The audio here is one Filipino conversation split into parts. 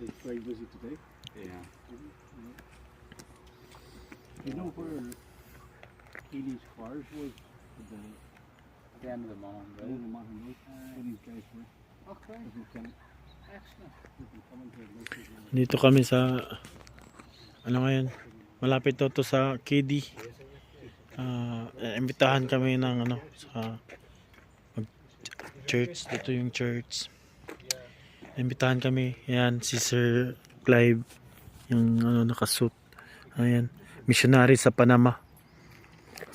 It's very busy today. Yeah. You know where Keely's cars was at The end of the month, the end of the Mountain Road? Where these guys were. Okay. Excellent. They've been coming here lately. Dito kami sa ano ngayon, malapit to sa KD. Imbitahan kami ng ano sa church. Dito yung church. Imbitahan kami. Yan si Sir Clive, yung ano nakasuit. Ayan, missionary sa Panama.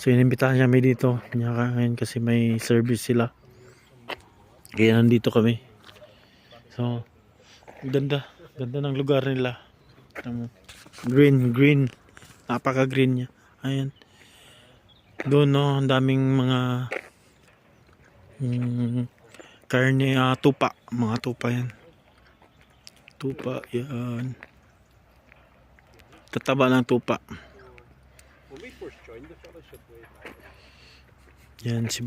So inimbitahan kami dito. Ngayon kasi may service sila. Kaya nandito kami. So ganda ng lugar nila. Green, napaka green niya. Ayan, doon no, ang daming mga karne, tupa, mga tupa yan. Tupa yan, tataba ng tupa. When we first joined the fellowship way back. Yan si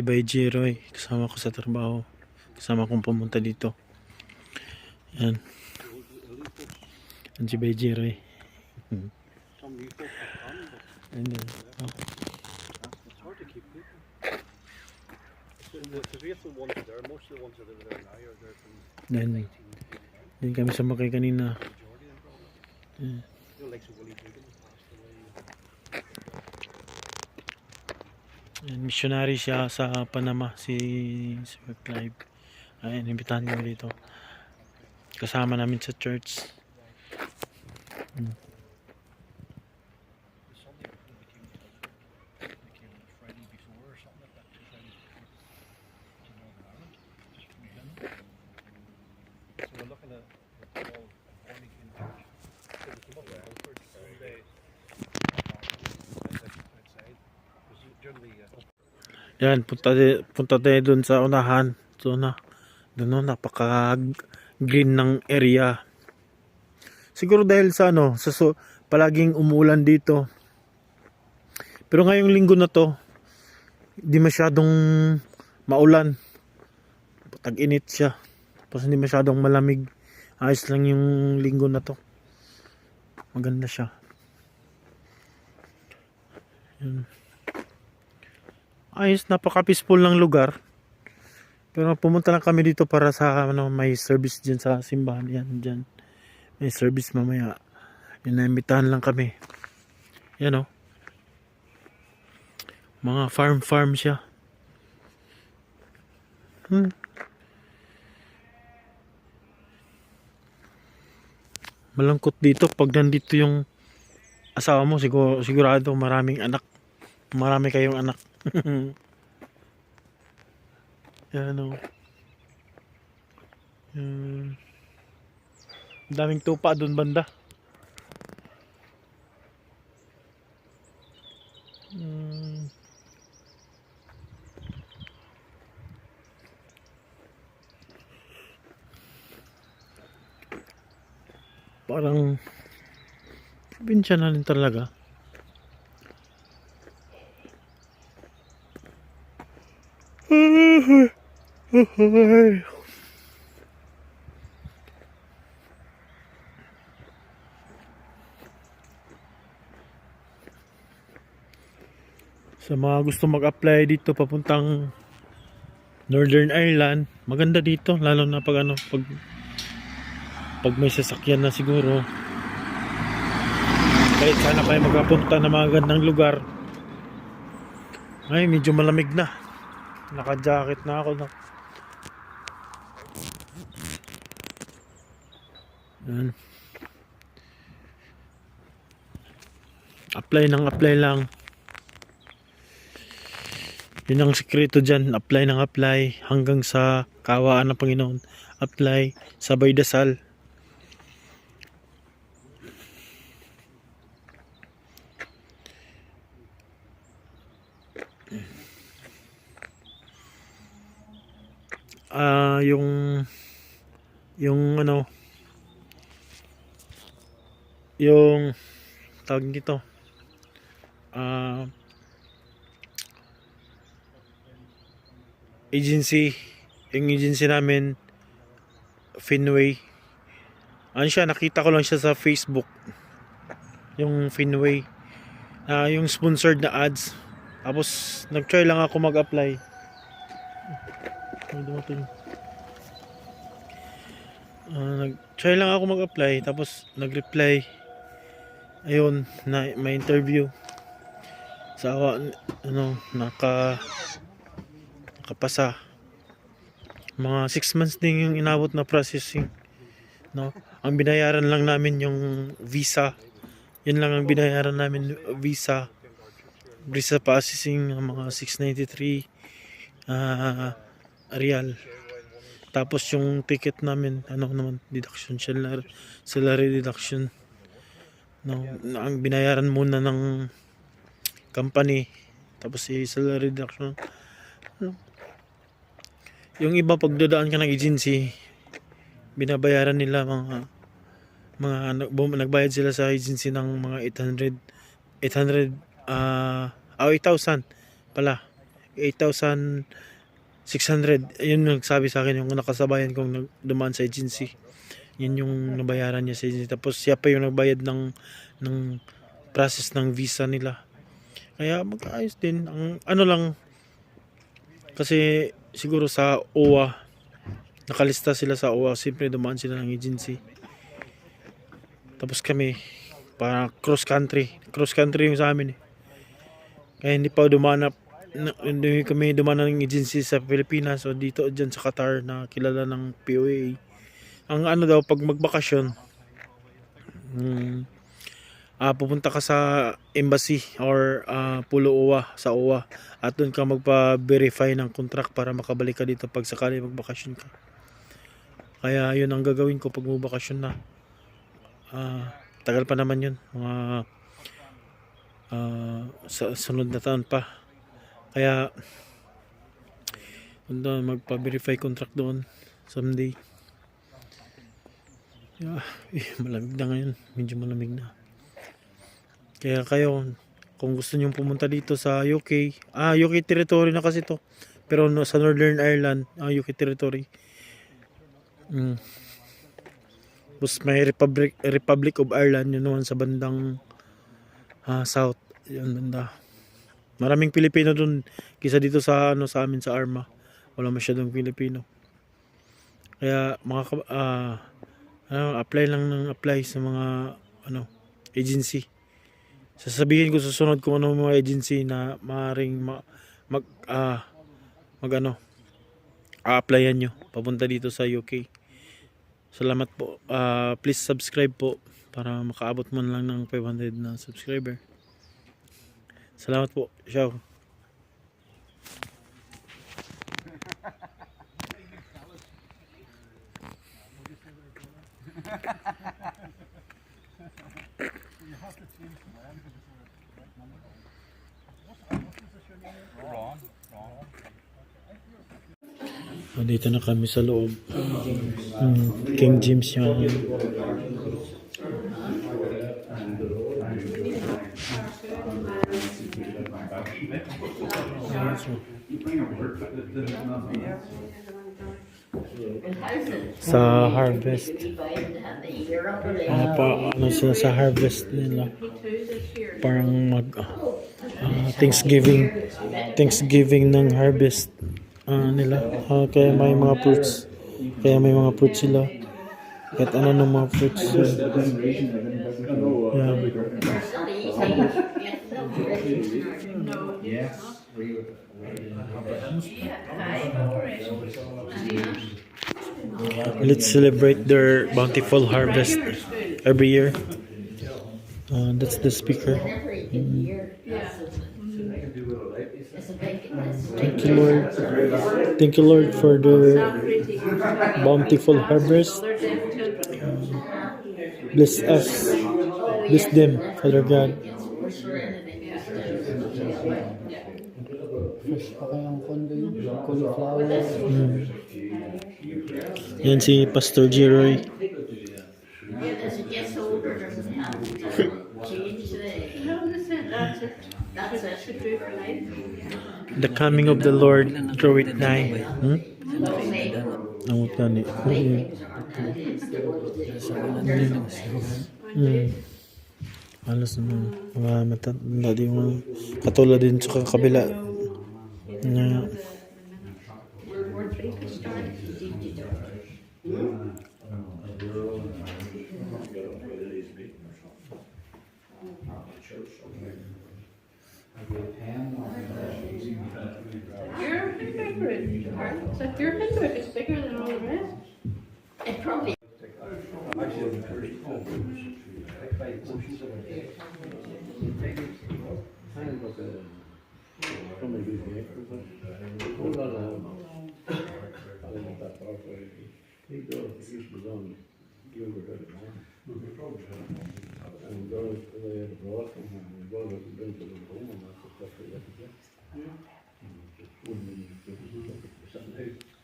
Bay Jiroy, kasama ko sa trabaho, kasama kong pumunta dito. Yan si Bay Jiroy. Some new folks have come, but And then, it's hard to keep people. So the faithful ones are there. Most of the ones that are there now are there from then kami sumakay kanina. majority of them probably. Yeah. You know, like so Willie Dugan passed away. And missionary siya sa Panama, si Sir Clive. Ayan, imbitahan kami dito. Kasama namin sa church. So we're looking at the whole Anakin Church. So we came up with Alfred Sunday outside. Because during the Yan, punta tayo dun sa unahan. So doon no, napaka green ng area. Siguro dahil sa ano, palaging umuulan dito. Pero ngayong linggo na to, di masyadong maulan. Tag-init siya. Tapos hindi masyadong malamig. Ayos lang yung linggo na to. Maganda siya. Yan. Ayos, napaka-peaceful ng lugar. Pero pumunta lang kami dito para sa ano, may service dyan sa simbahan. Yan, dyan. May service mamaya. Inaimbitahan lang kami. Yan o. Mga farm siya. Malungkot dito pag nandito yung asawa mo, sigurado maraming anak. Marami kayong anak. Yan o. Daming tupa doon banda. Parang probinsya na rin talaga. Sa mga gusto mag-apply dito papuntang Northern Ireland, maganda dito lalo na pag may sasakyan na siguro. Kahit sana kayo magpapunta na mga gandang lugar. Ay, medyo malamig na. Naka-jacket na ako na. Yan. Apply lang. Yun ang sikreto dyan. Apply hanggang sa kaawaan ng Panginoon. Apply, sabay dasal. yung tawag dito, yung agency namin, Finway Ano siya, nakita ko lang siya sa Facebook. Yung Finway. Yung sponsored na ads. Tapos, nag-try lang ako mag-apply. Ay, dumating. Nag-try lang ako mag-apply. Tapos, nag-reply. Ayun, may interview. Sa nakapasa. Mga 6 months din yung inabot na processing. No? Ang binayaran lang namin yung visa. Yun lang ang binayaran namin, visa. Visa processing ng mga 693 real. Tapos yung ticket namin, deduction, salary deduction. No, ang binayaran muna ng company. Tapos salary deduction. Yung iba pagdadaan ka ng agency, binabayaran nila nagbayad sila sa agency ng mga 800 8,000 pala, 8,600. Yun nagsabi sa akin yung nakasabayan kong dumaan sa agency. Yun yung nabayaran niya sa agency. Tapos siya pa yung nagbayad ng process ng visa nila. Kaya magkaayos din. Ang lang, kasi siguro sa OWA, nakalista sila sa OWA, siyempre dumaan sila ng agency. Tapos kami, para cross country yung sa amin eh. Kaya hindi kami dumaan ng agency sa Pilipinas o dito dyan sa Qatar na kilala ng POA. Ang daw, pag magbakasyon, pupunta ka sa embassy or pulo OWA, sa OWA, at doon ka magpa-verify ng contract para makabalik ka dito pag sakali magbakasyon ka. Kaya yun ang gagawin ko pag magbakasyon na. Tagal pa naman yun, mga sa sunod na taon pa. Kaya magpa-verify contract doon someday. Malamig na ngayon, medyo malamig na. Kaya kayo, kung gusto nyo pumunta dito sa UK, UK territory na kasi to, pero sa Northern Ireland, UK territory. Tapos may Republic of Ireland, yun naman sa bandang south, yun banda. Maraming Pilipino dun kisa dito sa amin sa Arma. Wala masyadong Pilipino. Kaya apply sa mga agency. Sasabihin ko susunod kung ano mga agency na maaring a-applyan nyo papunta dito sa UK. Salamat po. Please subscribe po para makaabot man lang ng 500 na subscriber. Salamat po. Ciao. Dito na kami sa loob. King James yan. Sa harvest. Sila sa harvest nila. Parang Thanksgiving ng harvest nila. Kaya may mga fruits. Sila. Kahit ano ng mga fruits. Let's celebrate their bountiful harvest every year. That's the speaker. Thank you, Lord. Thank you, Lord, for the bountiful harvest. Bless us. Bless them, Father God. Fresh pa kayang cauliflower. Yan si Pastor Jeroy. The coming of the Lord draweth nigh. Halos na mga matanda din mga katulad din sa kabila na World War III could start. Your favorite part? So your favorite is bigger than all the rest? It probably. Actually, there's like 5 portions of it. Kind of like a from a good game. Whole lot of I don't know that far away. He goes, he was on Gilbert at the time. And goes away at the broad from him, and goes up and brings it home, and that's the stuff they let to get. Just wouldn't be something else.